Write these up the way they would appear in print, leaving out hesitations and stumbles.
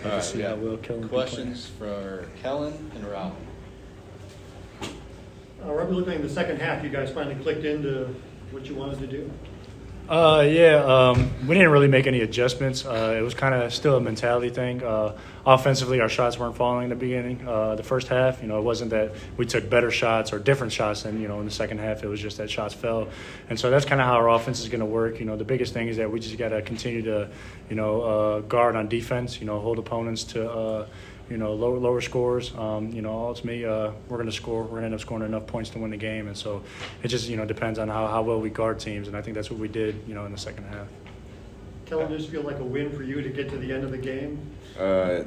All right, see how well Kellen questions for Kellen and Robbie. Robbie, looking in the second half, you guys finally clicked into what you wanted to do? We didn't really make any adjustments. It was kind of still a mentality thing. Offensively, our shots weren't falling in the beginning. The first half, it wasn't that we took better shots or different shots than, in the second half. It was just that shots fell. And so that's kind of how our offense is going to work. The biggest thing is that we just got to continue to, guard on defense, hold opponents to, lower scores. Ultimately, we're going to score. We're going to end up scoring enough points to win the game. And so it just, depends on how well we guard teams. And I think that's what we did, in the second half. Kellen, does this feel like a win for you to get to the end of the game? We're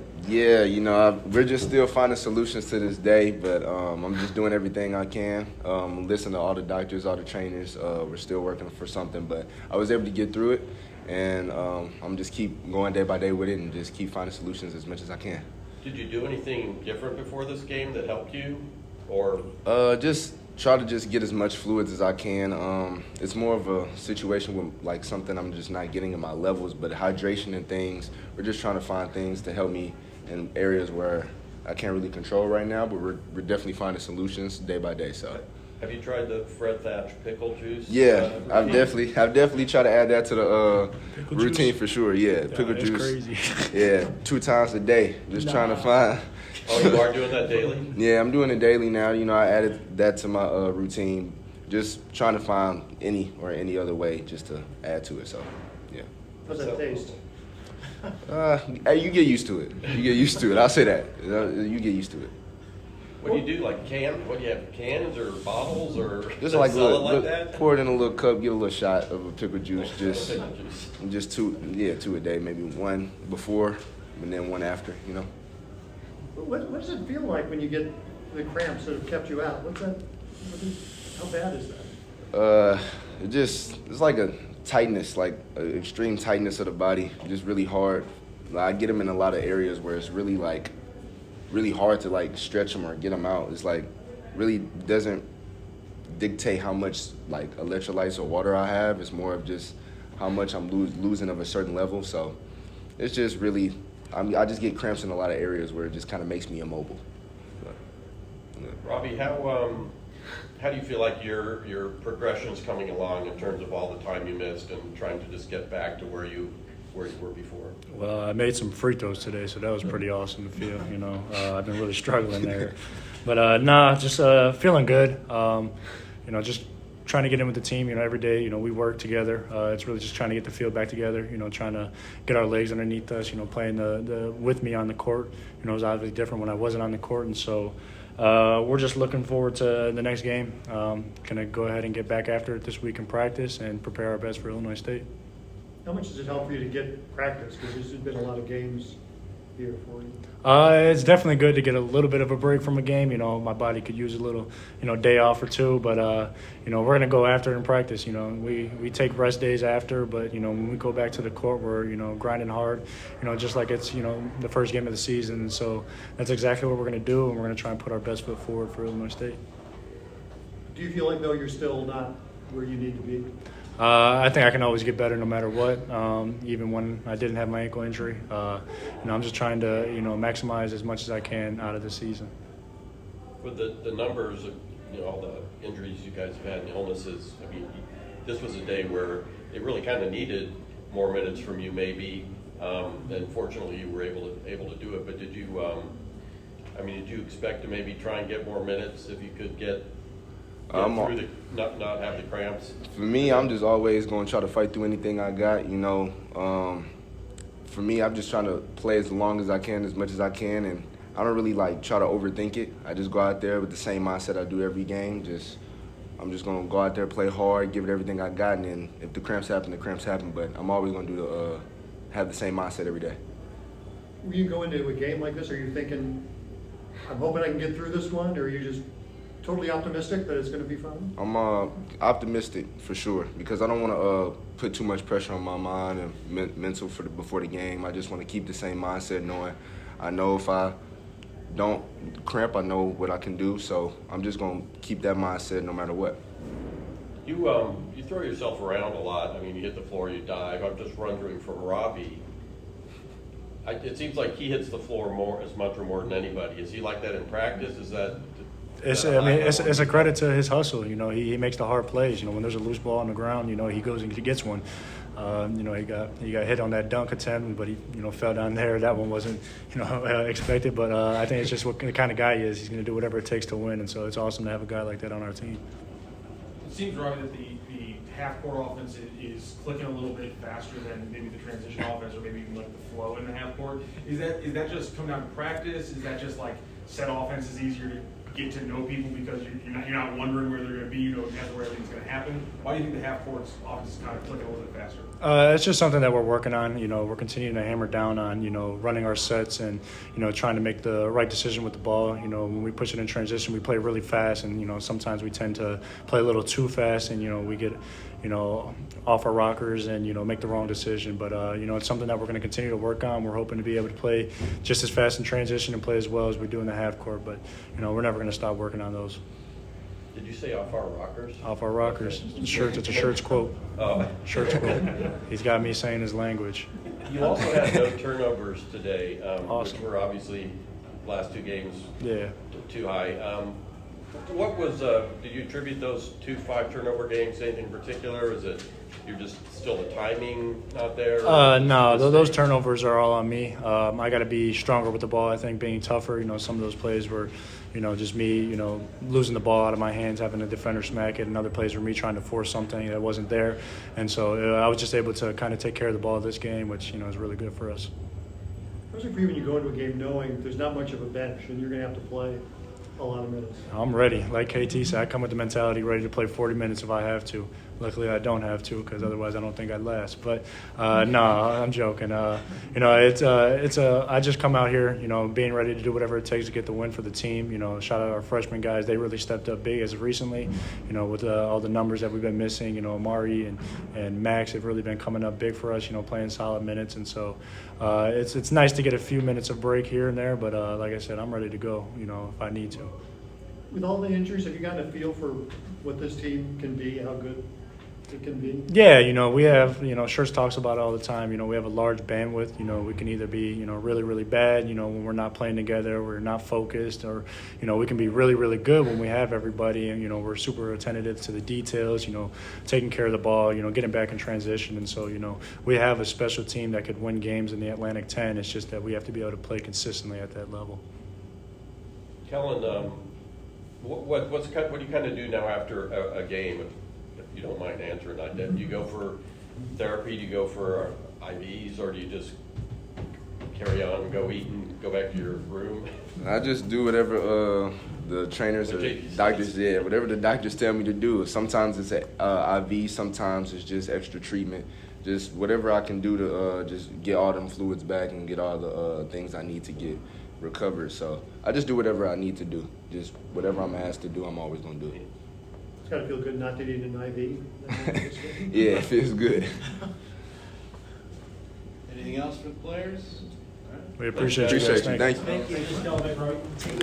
just still finding solutions to this day, but I'm just doing everything I can. Listening to all the doctors, all the trainers. We're still working for something, but I was able to get through it, and I'm just keep going day by day with it and just keep finding solutions as much as I can. Did you do anything different before this game that helped you, or? Just try to just get as much fluids as I can. It's more of a situation with like something I'm just not getting in my levels, but hydration and things, we're just trying to find things to help me in areas where I can't really control right now, but we're definitely finding solutions day by day. So. Have you tried the Fred Thatch pickle juice? Yeah, I've definitely tried to add that to the routine juice? For sure. Yeah, pickle juice. Crazy. Yeah, 2 times a day. Just trying to find. Oh, you are doing that daily? Yeah, I'm doing it daily now. I added that to my routine. Just trying to find any other way just to add to it. So, yeah. How's that taste? Hey, you get used to it. I'll say that. You get used to it. What do you do? Like what do you have? Cans or bottles or just like that? Pour it in a little cup, get a little shot of a pickle juice. Pickle juice. Just two a day, maybe one before and then one after. What does it feel like when you get the cramps that have kept you out? How bad is that? It's like a tightness, like an extreme tightness of the body. Just really hard. I get them in a lot of areas where it's really hard to stretch them or get them out. It's really doesn't dictate how much electrolytes or water I have. It's more of just how much I'm losing of a certain level. So it's just really, I just get cramps in a lot of areas where it just kind of makes me immobile. But, yeah. Robbie, how do you feel like your progression's coming along in terms of all the time you missed and trying to just get back to where you were before? Well, I made some free throws today, so that was pretty awesome to feel. I've been really struggling there, but just feeling good. Just trying to get in with the team. Every day, we work together. It's really just trying to get the field back together. Trying to get our legs underneath us. Playing the with me on the court. It was obviously different when I wasn't on the court, and so we're just looking forward to the next game. Gonna go ahead and get back after it this week in practice and prepare our best for Illinois State. How much does it help for you to get practice? Because there's been a lot of games here for you. It's definitely good to get a little bit of a break from a game. My body could use a little, day off or two. But, we're going to go after it in practice. We take rest days after. But, when we go back to the court, we're, grinding hard, just like it's, the first game of the season. And so that's exactly what we're going to do. And we're going to try and put our best foot forward for Illinois State. Do you feel like, though, you're still not where you need to be? I think I can always get better no matter what, even when I didn't have my ankle injury. I'm just trying to, maximize as much as I can out of the season. With the numbers of, all the injuries you guys have had and illnesses, this was a day where they really kind of needed more minutes from you maybe, and fortunately you were able to do it. But did you, did you expect to maybe try and get more minutes if you could get through not have the cramps? For me, I'm just always going to try to fight through anything I got, For me, I'm just trying to play as long as I can, as much as I can, and I don't really try to overthink it. I just go out there with the same mindset I do every game. I'm just going to go out there, play hard, give it everything I got, and then if the cramps happen, the cramps happen. But I'm always going to have the same mindset every day. When you go into a game like this, are you thinking, I'm hoping I can get through this one, or are you just totally optimistic that it's going to be fun? I'm optimistic for sure because I don't want to put too much pressure on my mind and mental before the game. I just want to keep the same mindset, knowing I know if I don't cramp, I know what I can do. So I'm just going to keep that mindset no matter what. You throw yourself around a lot. You hit the floor, you dive. I'm just wondering from Robbie, it seems like he hits the floor as much or more than anybody. Is he like that in practice? Is that? It's a credit to his hustle. You know, he makes the hard plays. You know, when there's a loose ball on the ground, you know, he goes and he gets one. You know, he got hit on that dunk attempt, but he, you know, fell down there. That one wasn't, you know, expected. But I think it's just what the kind of guy he is. He's going to do whatever it takes to win, and so it's awesome to have a guy like that on our team. It seems, Robbie, that the half-court offense is clicking a little bit faster than maybe the transition offense, or maybe even like the flow in the half-court. Is that just come down to practice? Is that just like set offense is easier to get to know people because you're not wondering where they're going to be, you know exactly where everything's going to happen? Why do you think the half-court offense is kind of clicking a little bit faster? It's just something that we're working on. You know, we're continuing to hammer down on, you know, running our sets and, you know, trying to make the right decision with the ball. You know, when we push it in transition, we play really fast, and, you know, sometimes we tend to play a little too fast, and, you know, we get, you know, off our rockers and, you know, make the wrong decision. But, you know, it's something that we're going to continue to work on. We're hoping to be able to play just as fast in transition and play as well as we do in the half court. But, you know, we're never going to stop working on those. Did you say off our rockers? Off our rockers. It's a Shirts quote. Oh. Shirts quote. He's got me saying his language. You also had no turnovers today, Awesome. which were obviously last two games Yeah. too high. What was, did you attribute those 2 5-turnover games to anything in particular? Is it you're just still the timing not there? No, those turnovers are all on me. I got to be stronger with the ball. I think being tougher. You know, some of those plays were, you know, just me, you know, losing the ball out of my hands, having a defender smack it, and other plays were me trying to force something that wasn't there. And so I was just able to kind of take care of the ball this game, which, you know, is really good for us. Especially for you when you go into a game knowing there's not much of a bench and you're going to have to play a lot of minutes. I'm ready. Like KT said, I come with the mentality ready to play 40 minutes if I have to. Luckily, I don't have to because otherwise I don't think I'd last. But no, I'm joking. You know, I just come out here, you know, being ready to do whatever it takes to get the win for the team. You know, shout out our freshman guys. They really stepped up big as of recently. You know, with all the numbers that we've been missing. You know, Amari and Max have really been coming up big for us. You know, playing solid minutes, and so it's nice to get a few minutes of break here and there. But like I said, I'm ready to go. You know, if I need to. With all the injuries, have you gotten a feel for what this team can be, how good it can be? Yeah, you know, we have, you know, Shirts talks about it all the time. You know, we have a large bandwidth. You know, we can either be, you know, really, really bad, you know, when we're not playing together, we're not focused, or, you know, we can be really, really good when we have everybody and, you know, we're super attentive to the details, you know, taking care of the ball, you know, getting back in transition. And so, you know, we have a special team that could win games in the Atlantic 10. It's just that we have to be able to play consistently at that level. Kellen, what do you kind of do now after a game, if you don't mind answering like that? Do you go for therapy? Do you go for IVs, or do you just carry on, go eat, and go back to your room? I just do whatever the trainers or doctors, whatever the doctors tell me to do. Sometimes it's IV, sometimes it's just extra treatment. Just whatever I can do to just get all them fluids back and get all the things I need to get recovered. So I just do whatever I need to do. Just whatever I'm asked to do, I'm always going to do it. It's got to feel good not to need an IV. Yeah, it feels good. Anything else for the players? We appreciate you. Appreciate Guys. you. Thank you. Thank you. Thank you.